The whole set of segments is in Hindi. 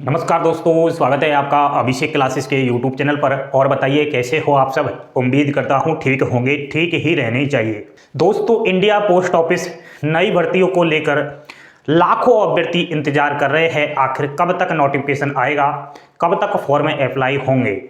नमस्कार दोस्तों, स्वागत है आपका अभिषेक क्लासेस के यूट्यूब चैनल पर। और बताइए कैसे हो आप सब। उम्मीद करता हूं ठीक होंगे, ठीक ही रहने चाहिए। दोस्तों, इंडिया पोस्ट ऑफिस नई भर्तियों को लेकर लाखों अभ्यर्थी इंतजार कर रहे हैं। आखिर कब तक नोटिफिकेशन आएगा, कब तक फॉर्म अप्लाई होंगे।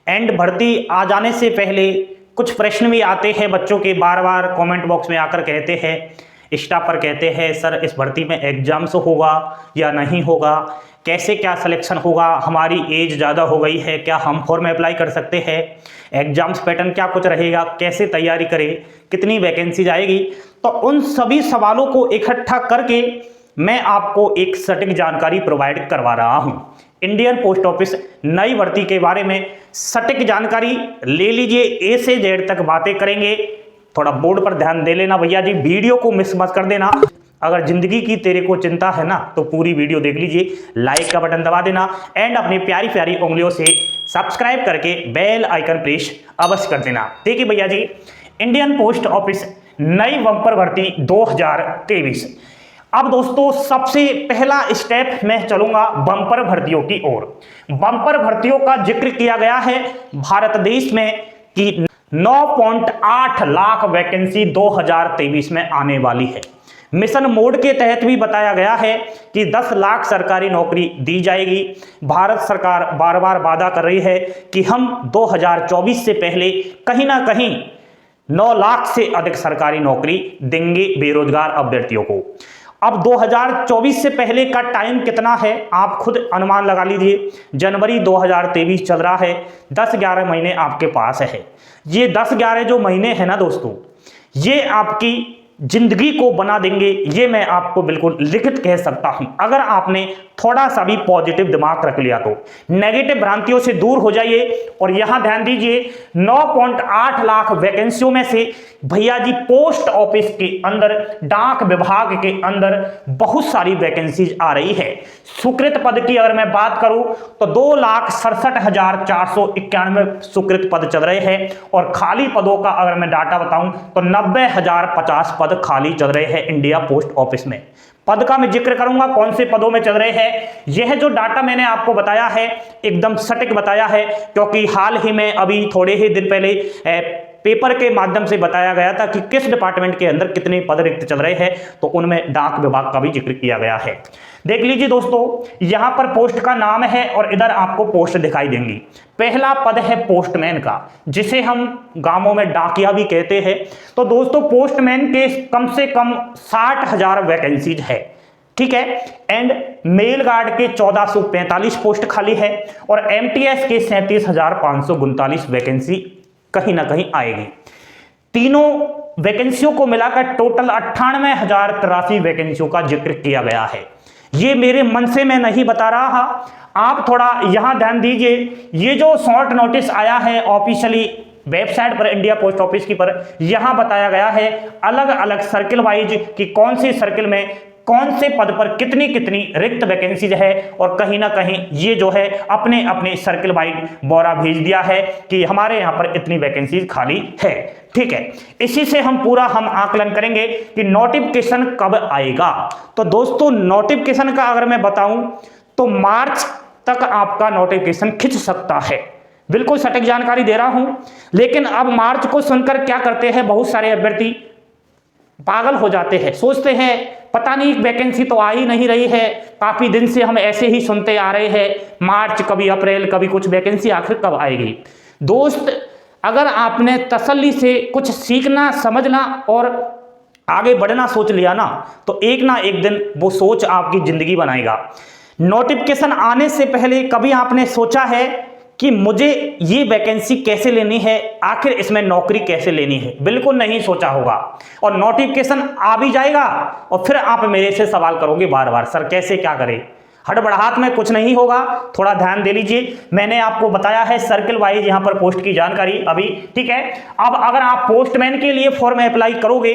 एंड भर्ती आ जाने से पहले कुछ प्रश्न भी आते हैं बच्चों के, बार बार कमेंट बॉक्स में आकर कहते हैं, स्टाफ पर कहते हैं सर इस भर्ती में एग्जाम्स होगा या नहीं होगा, कैसे क्या सिलेक्शन होगा, हमारी एज ज़्यादा हो गई है, क्या हम फॉर्म अप्लाई कर सकते हैं, एग्जाम्स पैटर्न क्या कुछ रहेगा, कैसे तैयारी करें, कितनी वैकेंसीज आएगी। तो उन सभी सवालों को इकट्ठा करके मैं आपको एक सटीक जानकारी प्रोवाइड करवा रहा हूं। इंडियन पोस्ट ऑफिस नई भर्ती के बारे में सटीक जानकारी ले लीजिए, ए से जेड तक बातें करेंगे। थोड़ा बोर्ड पर ध्यान दे लेना भैया जी, वीडियो को मिस मत कर देना। अगर जिंदगी की तेरे को चिंता है ना तो पूरी वीडियो देख लीजिए, लाइक का बटन दबा देना एंड अपनी प्यारी प्यारी उंगलियों से सब्सक्राइब करके बेल आइकन प्रेस अवश्य कर देना। देखिए भैया जी, इंडियन पोस्ट ऑफिस नई बम्पर भर्ती 2023। अब दोस्तों सबसे पहला स्टेप मैं चलूंगा बम्पर भर्तियों की ओर। बम्पर भर्तियों का जिक्र किया गया है भारत देश में कि 9.8 लाख वैकेंसी 2023 में आने वाली है। मिशन मोड के तहत भी बताया गया है कि 10 लाख सरकारी नौकरी दी जाएगी। भारत सरकार बार बार वादा कर रही है कि हम 2024 से पहले कहीं ना कहीं 9 लाख से अधिक सरकारी नौकरी देंगे बेरोजगार अभ्यर्थियों को। अब 2024 से पहले का टाइम कितना है आप खुद अनुमान लगा लीजिए। जनवरी 2023 चल रहा है, 10-11 महीने आपके पास है। ये 10-11 जो महीने हैं ना दोस्तों, ये आपकी जिंदगी को बना देंगे, ये मैं आपको बिल्कुल लिखित कह सकता हूं। अगर आपने थोड़ा सा भी पॉजिटिव दिमाग रख लिया तो नेगेटिव भ्रांतियों से दूर हो जाइए। और यहां ध्यान दीजिए, 9.8 लाख वैकेंसियों में से भैया जी पोस्ट ऑफिस के अंदर, डाक विभाग के अंदर बहुत सारी वैकेंसीज आ रही है। स्वीकृत पद की अगर मैं बात करूं तो 2,67,491 स्वीकृत पद चल रहे हैं। और खाली पदों का अगर मैं डाटा बताऊं तो 90,050 पद खाली चल रहे हैं इंडिया पोस्ट ऑफिस में। पद का मैं जिक्र करूंगा कौन से पदों में चल रहे हैं। यह जो डाटा मैंने आपको बताया है एकदम सटीक बताया है, क्योंकि हाल ही में अभी थोड़े ही दिन पहले पेपर के माध्यम से बताया गया था कि किस डिपार्टमेंट के अंदर कितने पद रिक्त चल रहे हैं, तो उनमें डाक विभाग का भी जिक्र किया गया है। देख लीजिए दोस्तों, यहां पर पोस्ट का नाम है और इधर आपको पोस्ट दिखाई देंगी। पहला पद है पोस्टमैन का, जिसे हम गांवों में डाकिया भी कहते हैं। तो दोस्तों पोस्टमैन के कम से कम 60,000 वैकेंसीज है, ठीक है। एंड मेल गार्ड के 1445 पोस्ट खाली है और एमटीएस के 37,539 वैकेंसी कहीं ना कहीं आएगी। तीनों वैकेंसियों को मिलाकर टोटल 98,083 वैकेंसियों का जिक्र किया गया है। ये मेरे मन से मैं नहीं बता रहा, आप थोड़ा यहां ध्यान दीजिए। ये जो शॉर्ट नोटिस आया है ऑफिशियली वेबसाइट पर इंडिया पोस्ट ऑफिस की पर, यहां बताया गया है अलग अलग सर्किल वाइज कि कौन से सर्किल में कौन से पद पर कितनी कितनी रिक्त वैकेंसीज है। और कहीं ना कहीं ये जो है अपने अपने सर्किल वाइज बोरा भेज दिया है कि हमारे यहाँ पर इतनी वैकेंसीज खाली है, ठीक है। इसी से हम आकलन करेंगे कि नोटिफिकेशन कब आएगा। तो दोस्तों नोटिफिकेशन का अगर मैं बताऊं तो मार्च तक आपका नोटिफिकेशन खिंच सकता है। बिल्कुल सटीक जानकारी दे रहा हूं। लेकिन अब मार्च को सुनकर क्या करते हैं बहुत सारे अभ्यर्थी, पागल हो जाते हैं, सोचते हैं पता नहीं वैकेंसी तो आ ही नहीं रही है, काफी दिन से हम ऐसे ही सुनते आ रहे हैं, मार्च कभी अप्रैल कभी कुछ वैकेंसी, आखिर कब आएगी। दोस्त अगर आपने तसल्ली से कुछ सीखना समझना और आगे बढ़ना सोच लिया ना, तो एक ना एक दिन वो सोच आपकी जिंदगी बनाएगा। नोटिफिकेशन आने से पहले कभी आपने सोचा है कि मुझे ये वैकेंसी कैसे लेनी है, आखिर इसमें नौकरी कैसे लेनी है? बिल्कुल नहीं सोचा होगा। और नोटिफिकेशन आ भी जाएगा और फिर आप मेरे से सवाल करोगे बार बार, सर कैसे क्या करें। हड़बड़ाहट में कुछ नहीं होगा, थोड़ा ध्यान दे लीजिए। मैंने आपको बताया है सर्किल वाइज यहाँ पर पोस्ट की जानकारी अभी, ठीक है। अब अगर आप पोस्टमैन के लिए फॉर्म अप्लाई करोगे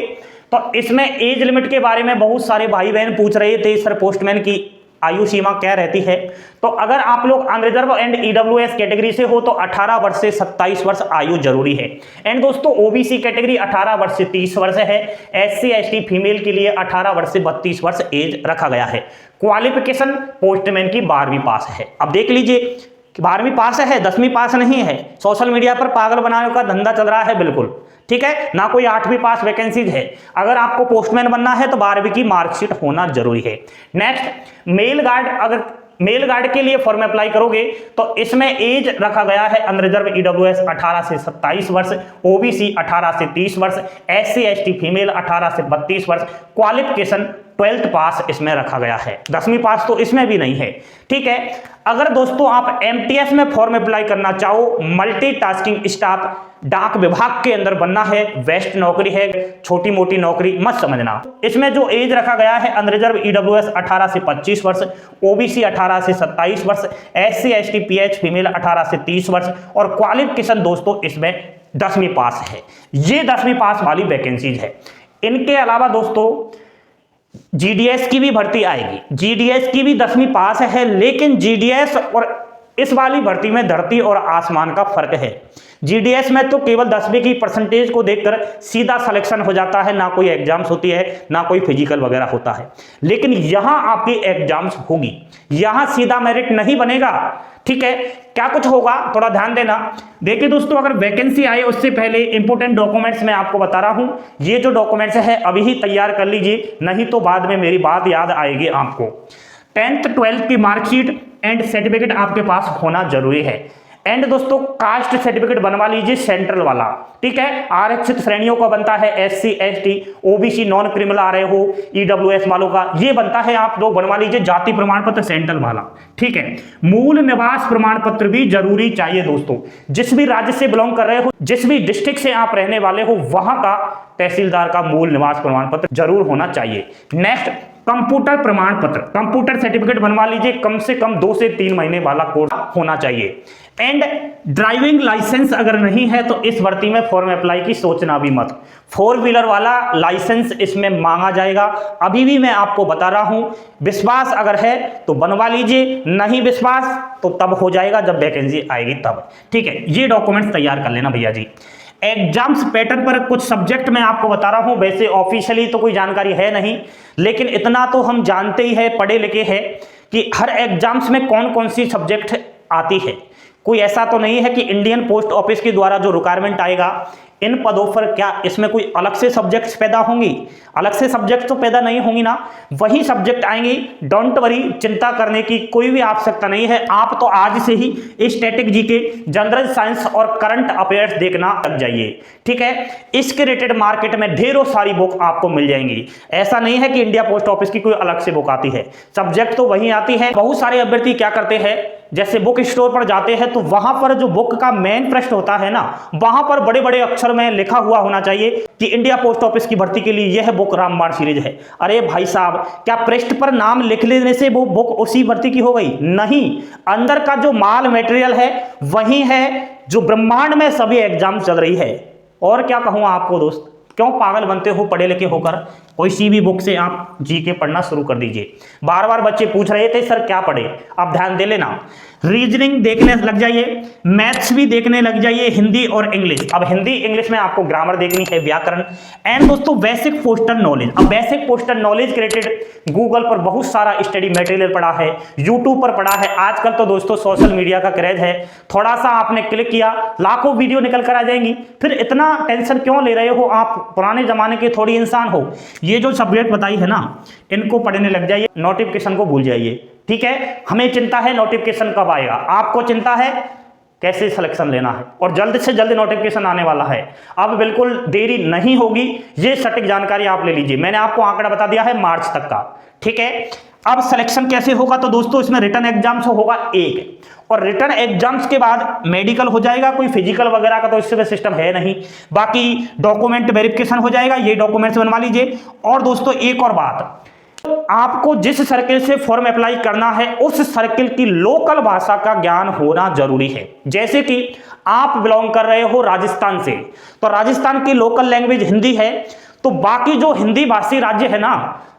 तो इसमें एज लिमिट के बारे में बहुत सारे भाई बहन पूछ रहे थे, सर पोस्टमैन की आयु सीमा क्या रहती है? तो अगर आप लोग अनरिजर्व एंड ईडब्ल्यूएस कैटेगरी से हो तो 18 वर्ष से 27 वर्ष आयु जरूरी है। एंड दोस्तों ओबीसी कैटेगरी 18 वर्ष से 30 वर्ष है। एससी एसटी फीमेल के लिए 18 वर्ष से 32 वर्ष एज रखा गया है। क्वालिफिकेशन पोस्टमैन की 12वीं पास है। अब देख लीजिए 12वीं पास है, 10वीं पास नहीं है। सोशल मीडिया पर पागल बनाने का धंधा चल रहा है बिल्कुल, ठीक है ना। कोई 8वीं पास वैकेंसीज है। अगर आपको पोस्टमैन बनना है तो 12वीं की मार्कशीट होना जरूरी है। नेक्स्ट मेल गार्ड, अगर मेल गार्ड के लिए फॉर्म अप्लाई करोगे तो इसमें एज रखा गया है अनरिजर्व ईडब्ल्यूएस 18 से 27 वर्ष, ओबीसी 18 से 30 वर्ष, एससी एसटी फीमेल 18 से 32 वर्ष, क्वालिफिकेशन 12th पास इसमें रखा गया है। 10वीं पास तो इसमें भी नहीं है, ठीक है। अगर दोस्तों आप एमटीएस में फॉर्म अप्लाई करना चाहो, मल्टीटास्किंग स्टाफ डाक विभाग के अंदर बनना है, बेस्ट नौकरी है, छोटी मोटी नौकरी मत समझना। इसमें जो एज रखा गया है अनरिजर्व ईडब्ल्यूएस 18 से 25 वर्ष, ओबीसी 18 से 27 वर्ष, एससी एसटी पीएच फीमेल 18 से 30 वर्ष और क्वालिफिकेशन दोस्तों इसमें 10वीं पास है। ये 10वीं पास वाली वैकेंसीज है। इनके अलावा दोस्तों जीडीएस की भी भर्ती आएगी। जीडीएस की भी 10वीं पास है, लेकिन जीडीएस और इस वाली भर्ती में धरती और आसमान का फर्क है। जीडीएस में तो केवल 10वीं की परसेंटेज को देखकर सीधा सिलेक्शन हो जाता है, ना कोई एग्जाम्स होती है, ना कोई फिजिकल वगैरह होता है। लेकिन यहां आपकी एग्जाम्स होगी, यहां सीधा मेरिट नहीं बनेगा, ठीक है। क्या कुछ होगा थोड़ा ध्यान देना। देखिए दोस्तों अगर वैकेंसी आए उससे पहले इंपोर्टेंट डॉक्यूमेंट्स मैं आपको बता रहा हूं। ये जो डॉक्यूमेंट्स है अभी ही तैयार कर लीजिए, नहीं तो बाद में मेरी बात याद आएगी आपको। 10th 12th की मार्कशीट एंड सर्टिफिकेट आपके पास होना जरूरी है। एंड दोस्तों कास्ट सर्टिफिकेट बनवा लीजिए सेंट्रल वाला, ठीक है। आरक्षित श्रेणियों का बनता है, SC ST OBC non criminal आ रहे हो, ईडब्ल्यूएस वालों का ये बनता है, आप लोग बनवा लीजिए जाति प्रमाण पत्र सेंट्रल वाला, ठीक है। मूल निवास प्रमाण पत्र भी जरूरी चाहिए दोस्तों। जिस भी राज्य से बिलोंग कर रहे हो, जिस भी डिस्ट्रिक्ट से आप रहने वाले हो, वहां का तहसीलदार का मूल निवास प्रमाण पत्र जरूर होना चाहिए। नेक्स्ट कंप्यूटर प्रमाण पत्र, कंप्यूटर सर्टिफिकेट बनवा लीजिए, कम से कम 2 से 3 महीने वाला कोर्स होना चाहिए। एंड ड्राइविंग लाइसेंस अगर नहीं है तो इस भर्ती में फॉर्म अप्लाई की सोचना भी मत। 4 व्हीलर वाला लाइसेंस इसमें मांगा जाएगा, अभी भी मैं आपको बता रहा हूं। विश्वास अगर है तो बनवा लीजिए, नहीं विश्वास तो तब हो जाएगा जब वैकेंसी आएगी तब, ठीक है। ये डॉक्यूमेंट्स तैयार कर लेना भैया जी। एग्जाम्स पैटर्न पर कुछ सब्जेक्ट मैं आपको बता रहा हूं, वैसे ऑफिशियली तो कोई जानकारी है नहीं, लेकिन इतना तो हम जानते ही है, पढ़े लिखे हैं कि हर एग्जाम्स में कौन कौन सी सब्जेक्ट आती है। कोई ऐसा तो नहीं है कि इंडियन पोस्ट ऑफिस के द्वारा जो रिक्वायरमेंट आएगा इन पदों पर क्या इसमें कोई अलग से सब्जेक्ट्स पैदा होंगी? अलग से सब्जेक्ट तो पैदा नहीं होंगी ना, वही सब्जेक्ट आएंगी। डोंट वरी, चिंता करने की कोई भी आवश्यकता नहीं है। आप तो आज से ही स्टैटिक जीके, जनरल साइंस और करंट अफेयर्स देखना लग जाइए, ठीक है। इसके रिलेटेड मार्केट में ढेरों सारी बुक आपको मिल जाएंगी। ऐसा नहीं है कि इंडिया पोस्ट ऑफिस की कोई अलग से बुक आती है, सब्जेक्ट तो वही आती है। बहुत सारे अभ्यर्थी क्या करते हैं, जैसे बुक स्टोर पर जाते हैं तो वहां पर जो बुक का मेन पृष्ठ होता है ना, वहां पर बड़े बड़े अक्षर में लिखा हुआ होना चाहिए कि इंडिया पोस्ट ऑफिस की भर्ती के लिए यह बुक रामबाण सीरीज है। अरे भाई साहब, क्या पृष्ठ पर नाम लिख लेने से वो बुक उसी भर्ती की हो गई? नहीं, अंदर का जो माल मटेरियल है वही है जो ब्रह्मांड में सभी एग्जाम चल रही है। और क्या कहूं आपको दोस्त, क्यों पागल बनते हो पढ़े लिखे होकर? कोई सी भी बुक से आप जीके पढ़ना शुरू कर दीजिए। बार बार बच्चे पूछ रहे थे सर क्या पढ़े, आप ध्यान दे लेना। रीजनिंग देखने लग जाइए, मैथ्स भी देखने लग जाइए, हिंदी और इंग्लिश। अब हिंदी इंग्लिश में आपको ग्रामर देखनी है, व्याकरण। एंड दोस्तों बेसिक पोस्टल नॉलेज। अब बेसिक पोस्टल नॉलेज के रिलेटेड गूगल पर बहुत सारा स्टडी मटेरियल पड़ा है, यूट्यूब पर पड़ा है। आजकल तो दोस्तों सोशल मीडिया का क्रेज है, थोड़ा सा आपने क्लिक किया लाखों वीडियो निकल कर आ जाएंगी। फिर इतना टेंशन क्यों ले रहे हो? आप पुराने जमाने के थोड़ी इंसान हो। ये जो सब्जेक्ट बताई है ना, इनको पढ़ने लग जाइए, नोटिफिकेशन को भूल जाइए, ठीक है। हमें चिंता है नोटिफिकेशन कब आएगा, आपको चिंता है कैसे सिलेक्शन लेना है, और जल्द से जल्द नोटिफिकेशन आने वाला है। अब बिल्कुल देरी नहीं होगी, ये सटीक जानकारी आप ले लीजिए। मैंने आपको आंकड़ा बता दिया है मार्च तक का, ठीक है। अब सिलेक्शन कैसे होगा? तो दोस्तों इसमें रिटन एग्जाम्स होगा एक, और रिटन एग्जाम्स के बाद मेडिकल हो जाएगा। कोई फिजिकल वगैरह का तो इससे सिस्टम है नहीं, बाकी डॉक्यूमेंट वेरिफिकेशन हो जाएगा, ये डॉक्यूमेंट्स बनवा लीजिए। और दोस्तों एक और बात, आपको जिस सर्किल से फॉर्म अप्लाई करना है उस सर्किल की लोकल भाषा का ज्ञान होना जरूरी है। जैसे कि आप बिलोंग कर रहे हो राजस्थान से, तो राजस्थान की लोकल लैंग्वेज हिंदी है, तो बाकी जो हिंदी भाषी राज्य है ना,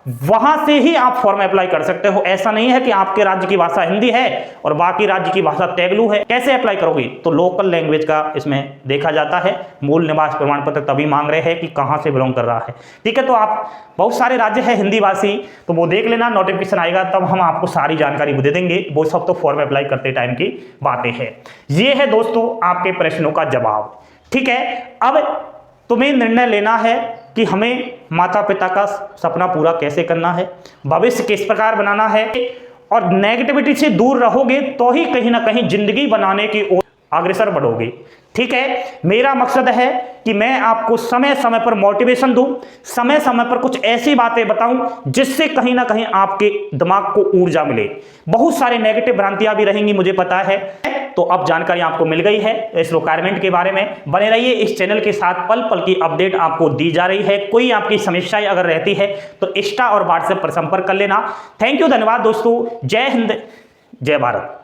वहां से ही आप फॉर्म अप्लाई कर सकते हो। ऐसा नहीं है कि आपके राज्य की भाषा हिंदी है और बाकी राज्य की भाषा तेलुगु है। कैसे अप्लाई करोगे? तो लोकल लैंग्वेज का इसमें देखा जाता है। मूल निवास प्रमाण पत्र तभी मांग रहे हैं कि कहां से बिलोंग कर रहा है। ठीक है, तो आप बहुत सारे राज्य है हिंदी भाषी, तो वो देख लेना, नोटिफिकेशन आएगा तब हम आपको सारी जानकारी दे देंगे। वो सब तो फॉर्म अप्लाई करते टाइम की बातें हैं। ये है दोस्तों आपके प्रश्नों का जवाब। ठीक है, अब तुम्हें निर्णय लेना है कि हमें माता पिता का सपना पूरा कैसे करना है, भविष्य किस प्रकार बनाना है, और नेगेटिविटी से दूर रहोगे तो ही कहीं ना कहीं जिंदगी बनाने की ओर अग्रसर बढ़ोगे। ठीक है, मेरा मकसद है कि मैं आपको समय समय पर मोटिवेशन दूं, समय समय पर कुछ ऐसी बातें बताऊं जिससे कहीं ना कहीं आपके दिमाग को ऊर्जा मिले। बहुत सारे नेगेटिव भ्रांतियां भी रहेंगी, मुझे पता है। तो अब जानकारी आपको मिल गई है इस रिक्वायरमेंट के बारे में। बने रहिए इस चैनल के साथ, पल पल की अपडेट आपको दी जा रही है। कोई आपकी समस्याएं अगर रहती है तो इंस्टा और व्हाट्सएप पर संपर्क कर लेना। थैंक यू, धन्यवाद दोस्तों। जय हिंद, जय भारत।